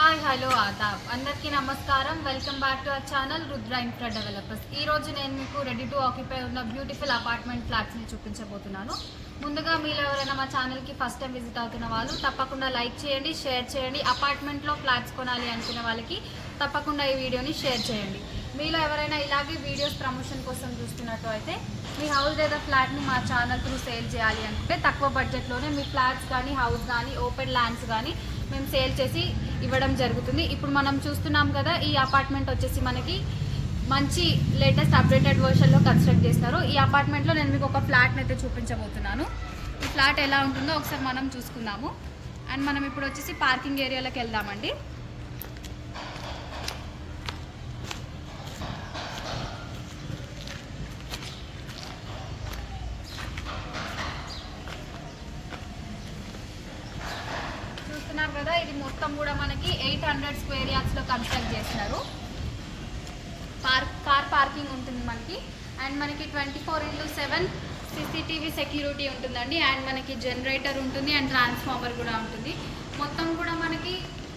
Hi hello Aadab అందరికీ నమస్కారం. Welcome back to our channel Rudra infra developers. ఈరోజు నేను మీకు రెడీ టు ఆక్యుపై ఉన్న బ్యూటిఫుల్ అపార్ట్మెంట్ ఫ్లాట్స్ని చూపించబోతున్నాను. ముందుగా మీరు ఎవరైనా మా ఛానల్కి ఫస్ట్ టైం విజిట్ అవుతున్న వాళ్ళు తప్పకుండా లైక్ చేయండి, షేర్ చేయండి. అపార్ట్మెంట్లో ఫ్లాట్స్ కొనాలి అనుకునే వాళ్ళకి తప్పకుండా ఈ వీడియోని షేర్ చేయండి. మీలో ఎవరైనా ఇలాగే వీడియోస్ ప్రమోషన్ కోసం చూస్తున్నట్టు అయితే మీ హౌస్ లేదా ఫ్లాట్ని మా ఛానల్ త్రూ సేల్ చేయాలి అనుకుంటే తక్కువ బడ్జెట్లోనే మీ ఫ్లాట్స్ కానీ హౌస్ కానీ ఓపెన్ ల్యాండ్స్ కానీ మేము సేల్ చేసి ఇవ్వడం జరుగుతుంది. ఇప్పుడు మనం చూస్తున్నాం కదా, ఈ అపార్ట్మెంట్ వచ్చేసి మనకి మంచి లేటెస్ట్ అప్డేటెడ్ వర్షన్లో కన్స్ట్రక్ట్ చేస్తారు. ఈ అపార్ట్మెంట్లో నేను మీకు ఒక ఫ్లాట్ని అయితే చూపించబోతున్నాను. ఈ ఫ్లాట్ ఎలా ఉంటుందో ఒకసారి మనం చూసుకుందాము. అండ్ మనం ఇప్పుడు వచ్చేసి పార్కింగ్ ఏరియాలోకి వెళ్దామండి. కదా, ఇది మొత్తం కూడా మనకి 800 స్క్వేర్ యార్డ్స్లో కన్స్ట్రక్ట్ చేస్తున్నారు. కార్ పార్కింగ్ ఉంటుంది మనకి. అండ్ మనకి 24/7 CCTV సెక్యూరిటీ ఉంటుందండి. అండ్ మనకి జనరేటర్ ఉంటుంది అండ్ ట్రాన్స్ఫార్మర్ కూడా ఉంటుంది. మొత్తం కూడా మనకి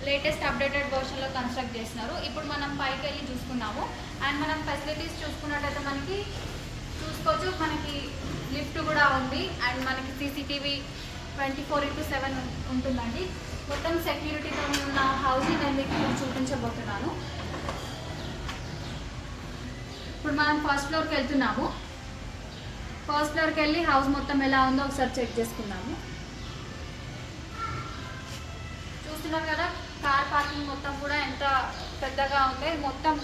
లేటెస్ట్ అప్డేటెడ్ వర్షన్లో కన్స్ట్రక్ట్ చేస్తున్నారు. ఇప్పుడు మనం పైకి వెళ్ళి చూసుకున్నాము. అండ్ మనం ఫెసిలిటీస్ చూసుకున్నట్టయితే మనకి చూసుకోవచ్చు, మనకి లిఫ్ట్ కూడా ఉంది. అండ్ మనకి CCTV 24/7 ఉంటుందండి. మొత్తం సెక్యూరిటీతో ఉన్న హౌస్ని నేను మీకు చూపించబోతున్నాను. ఇప్పుడు మనం ఫస్ట్ ఫ్లోర్కి వెళ్తున్నాము. ఫస్ట్ ఫ్లోర్కి వెళ్ళి హౌస్ మొత్తం ఎలా ఉందో ఒకసారి చెక్ చేసుకున్నాము. చూస్తున్నారు కదా, కార్ పార్కింగ్ మొత్తం కూడా ఎంత పెద్దగా ఉంది. మొత్తం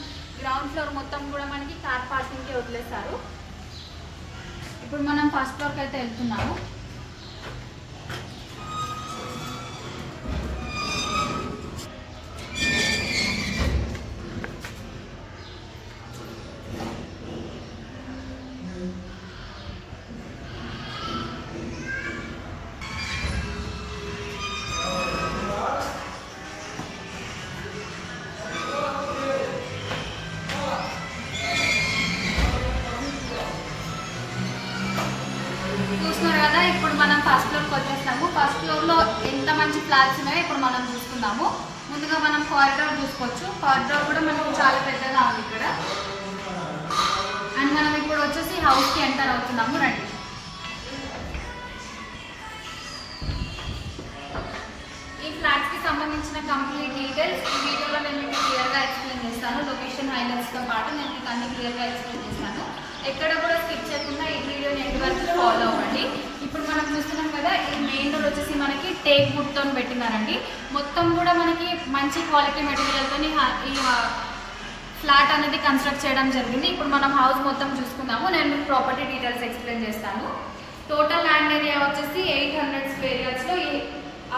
గ్రౌండ్ ఫ్లోర్ మొత్తం కూడా మనకి కార్ పార్కింగ్కి వదిలేస్తారు. ఇప్పుడు మనం ఫస్ట్ ఫ్లోర్కి అయితే వెళ్తున్నాము. చూస్తున్నారు కదా, ఇప్పుడు మనం ఫస్ట్ ఫ్లోర్కి వచ్చేస్తాము. ఫస్ట్ ఫ్లోర్లో ఎంత మంచి ఫ్లాట్స్ ఉన్నాయో ఇప్పుడు మనం చూసుకుందాము. ముందుగా మనం కారిడార్ చూసుకోవచ్చు. కారిడార్ కూడా మనకు చాలా పెద్దగా ఉంది ఇక్కడ. అండ్ మనం ఇప్పుడు వచ్చేసి హౌస్కి ఎంటర్ అవుతున్నాము. రండి. ఈ ఫ్లాట్స్కి సంబంధించిన కంప్లీట్ డీటెయిల్స్ ఈ వీడియోలో నేను మీకు క్లియర్గా ఎక్స్ప్లెయిన్ చేస్తాను. లొకేషన్ హైలైట్స్తో పాటు నేను మీకు అన్ని క్లియర్గా ఎక్స్ప్లెయిన్ చేస్తాను. ఎక్కడ కూడా స్కిప్ చేయకుండా ఈ వీడియోని ఎండ్ వరకు ఫాలో అవ్వండి. ఇప్పుడు మనం చూస్తున్నాం కదా, ఈ మెయిన్ డోర్ వచ్చేసి మనకి టేక్ వుడ్తో పెట్టినారండి. మొత్తం కూడా మనకి మంచి క్వాలిటీ మెటీరియల్తో ఈ ఫ్లాట్ అనేది కన్స్ట్రక్ట్ చేయడం జరిగింది. ఇప్పుడు మనం హౌస్ మొత్తం చూసుకుందాము. నేను మీకు ప్రాపర్టీ డీటెయిల్స్ ఎక్స్ప్లెయిన్ చేస్తాను. టోటల్ ల్యాండ్ ఏరియా వచ్చేసి 800 స్క్వేర్ యార్డ్స్లో ఈ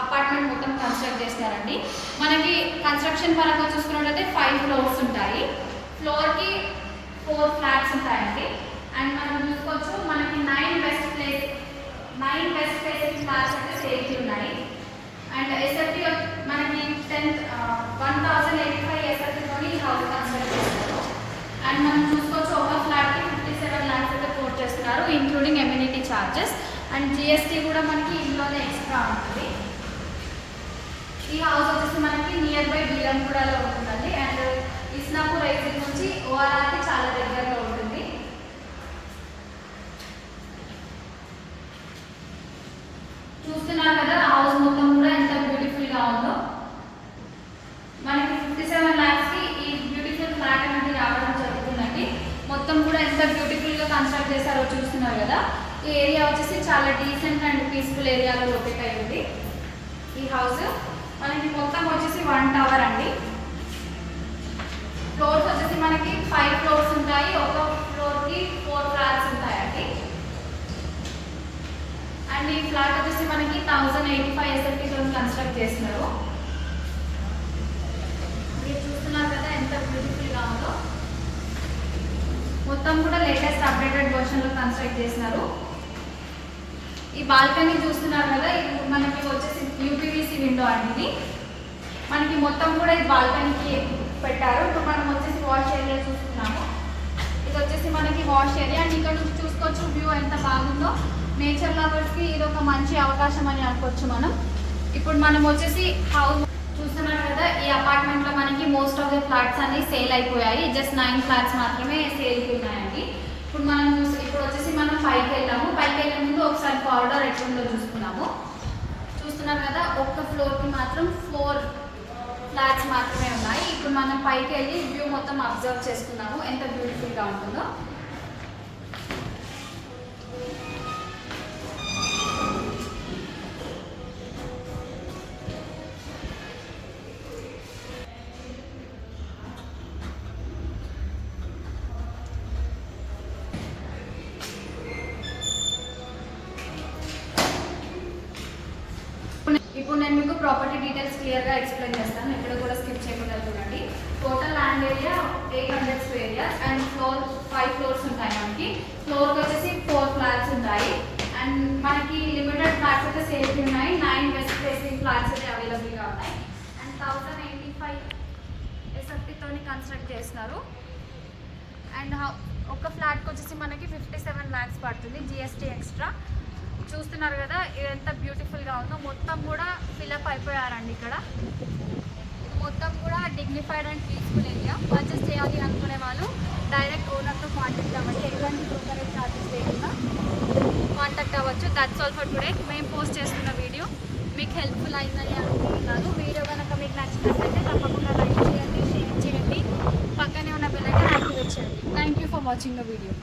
అపార్ట్మెంట్ మొత్తం కన్స్ట్రక్ట్ చేస్తారండి. మనకి కన్స్ట్రక్షన్ పరంగా చూసుకున్నట్లయితే 5 ఫ్లోర్స్ ఉంటాయి. ఫ్లోర్కి 4 ఫ్లాట్స్ ఉంటాయండి. అండ్ మనం చూసుకోవచ్చు, మనకి 9 వెస్ట్ ఫేసింగ్ ఫ్లాట్స్ అయితే సేఫ్టీ ఉన్నాయి. అండ్ SFT మనకి 1085 SFTతోని హౌస్ కన్స్ట్రక్ట్ చేస్తారు. అండ్ మనం చూసుకోవచ్చు, ఒక ఫ్లాట్కి 57 lakhs అయితే కోట్ చేస్తున్నారు, ఇంక్లూడింగ్ ఎమ్యూనిటీ ఛార్జెస్. అండ్ GST కూడా మనకి ఇందులోనే ఎక్స్ట్రా ఉంటుంది. ఈ హౌస్ వచ్చేసి మనకి నియర్ బై బీరంగూడలో ఉంటుందండి. అండ్ ఇస్నాపూర్ ఎగ్జిట్ నుంచి ORRకి చాలా దగ్గరలో ఉంటుంది. చూస్తున్నారు కదా, హౌస్ మొత్తం కూడా ఎంత బ్యూటిఫుల్గా ఉందో. మనకి 57 lakhsకి ఈ బ్యూటిఫుల్ ఫ్లాట్ అనేది రావడం జరుగుతుందండి. మొత్తం కూడా ఎంత బ్యూటిఫుల్గా కన్స్ట్రక్ట్ చేశారో చూస్తున్నారు కదా. ఈ ఏరియా వచ్చేసి చాలా డీసెంట్ అండ్ పీస్ఫుల్ ఏరియాలో లొకేట్ అయి ఉంది ఈ హౌస్. మనకి మొత్తం వచ్చేసి 1 టవర్ అండి. ఫ్లోర్స్ వచ్చేసి మనకి 5 ఫ్లోర్స్ ఉంటాయి. ఒక ఫ్లోర్కి 4 ఫ్లాట్స్ ఉంటాయండి. అండ్ ఈ ఫ్లాట్ వచ్చేసి మనకి 1085 SFTతో కన్స్ట్రక్ట్ చేస్తున్నారు. మీరు చూస్తున్నారు కదా ఎంత బ్యూటిఫుల్గా ఉందో. మొత్తం కూడా లేటెస్ట్ అప్డేటెడ్ వర్షన్లో కన్స్ట్రక్ట్ చేస్తున్నారు. ఈ బాల్కనీ చూస్తున్నారు కదా, ఇది మనకి వచ్చేసి UPVC విండో అండి. ఇది మనకి మొత్తం కూడా ఈ బాల్కనీకి పెట్టారు. ఇప్పుడు మనం వచ్చేసి వాష్ ఏరియా చూస్తున్నాము. ఇది వచ్చేసి మనకి వాష్ ఏరియా. అండ్ ఇక్కడ నుంచి చూసుకోవచ్చు వ్యూ ఎంత బాగుందో. నేచర్ లవర్స్కి ఇది ఒక మంచి అవకాశం అని అనుకోవచ్చు మనం. ఇప్పుడు మనం వచ్చేసి హౌస్ చూస్తున్నాం కదా, ఈ అపార్ట్మెంట్లో మనకి మోస్ట్ ఆఫ్ ద ఫ్లాట్స్ అన్ని సేల్ అయిపోయాయి. జస్ట్ 9 ఫ్లాట్స్ మాత్రమే సేల్కి ఉన్నాయండి. ఇప్పుడు వచ్చేసి మనం పైకి వెళ్ళాము. పైకి వెళ్ళే ముందు ఒకసారి కారిడార్ ఎట్లుందో చూస్తున్నారు కదా. ఒక్క ఫ్లోర్కి మాత్రం 4 ఫ్లాట్స్ మాత్రమే ఉన్నాయి. ఇప్పుడు మనం పైకి వెళ్ళి వ్యూ మొత్తం అబ్జర్వ్ చేసుకున్నాము ఎంత బ్యూటిఫుల్గా ఉంటుందో. ఇప్పుడు నేను మీకు ప్రాపర్టీ డీటెయిల్స్ క్లియర్గా ఎక్స్ప్లెయిన్ చేస్తాను. ఎక్కడ కూడా స్కిప్ చేయకుండా చూడండి. Total land area 800 square areas and 5 floors ఉంటాయి. మనకి ఫ్లోర్కి వచ్చేసి 4 ఫ్లాట్స్ ఉంటాయి. అండ్ మనకి లిమిటెడ్ ఫ్లాట్స్ అయితే సేఫ్టీ ఉన్నాయి. 9 వెస్ట్ ఫేసింగ్ ఫ్లాట్స్ అయితే అవైలబుల్గా ఉన్నాయి. అండ్ 1085 ఎస్ఎఫ్టీతో కన్స్ట్రక్ట్ చేస్తున్నారు. అండ్ ఒక ఫ్లాట్కి వచ్చేసి మనకి 57 lakhs పడుతుంది జిఎస్టీ ఎక్స్ట్రా. చూస్తున్నారు కదా ఎంత బ్యూటిఫుల్గా ఉందో. మొత్తం కూడా ఫిల్అప్ అయిపోయారండి. ఇక్కడ మొత్తం కూడా dignified and peaceful area. Purchase చేయాలి అనుకునే వాళ్ళు డైరెక్ట్ ఓనర్తో కాంటాక్ట్ అవ్వండి. ఎలాంటి బ్రోకరేజ్ ఛార్జెస్ లేకుండా కాంటాక్ట్ అవ్వచ్చు. That's all for today. మేము పోస్ట్ చేస్తున్న వీడియో మీకు హెల్ప్ఫుల్ అయిందని అనుకుంటున్నాను. వీడియో కనుక మీకు నచ్చినట్లయితే తప్పకుండా లైక్ చేయండి, షేర్ చేయండి, పక్కనే ఉన్న బెల్ ఐకాన్ యాక్టివేట్ చేయండి. Thank you for watching the video.